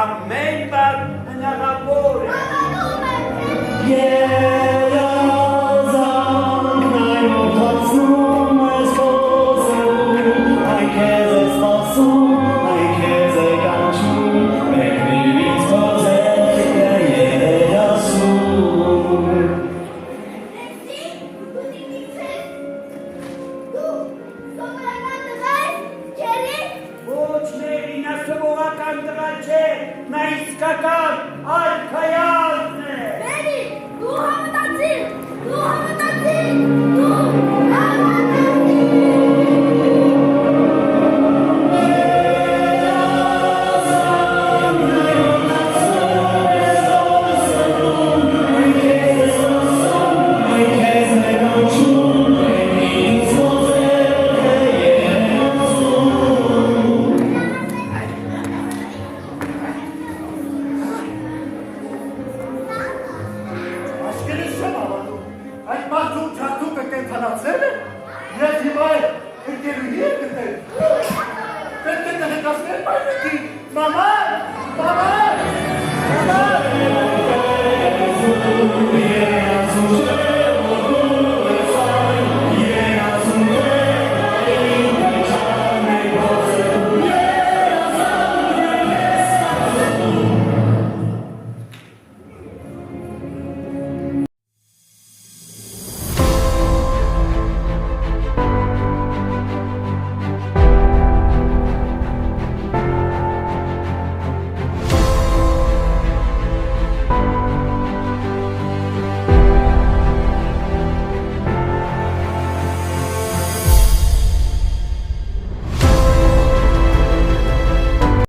Ամեն բար հնարավոր է։ Երազանքն այն որդացնում ես խոսում, այն քեզ է սպասում, այն քեզ է կանչում, մեկնիրից խոզելք է երասում։ Դու սովորական տղա ես, քերի։ Ոչ ներինա սովորական տղա չէ, նա իսկական արքայազն է։ Բերի, դու համտացիր, Մամա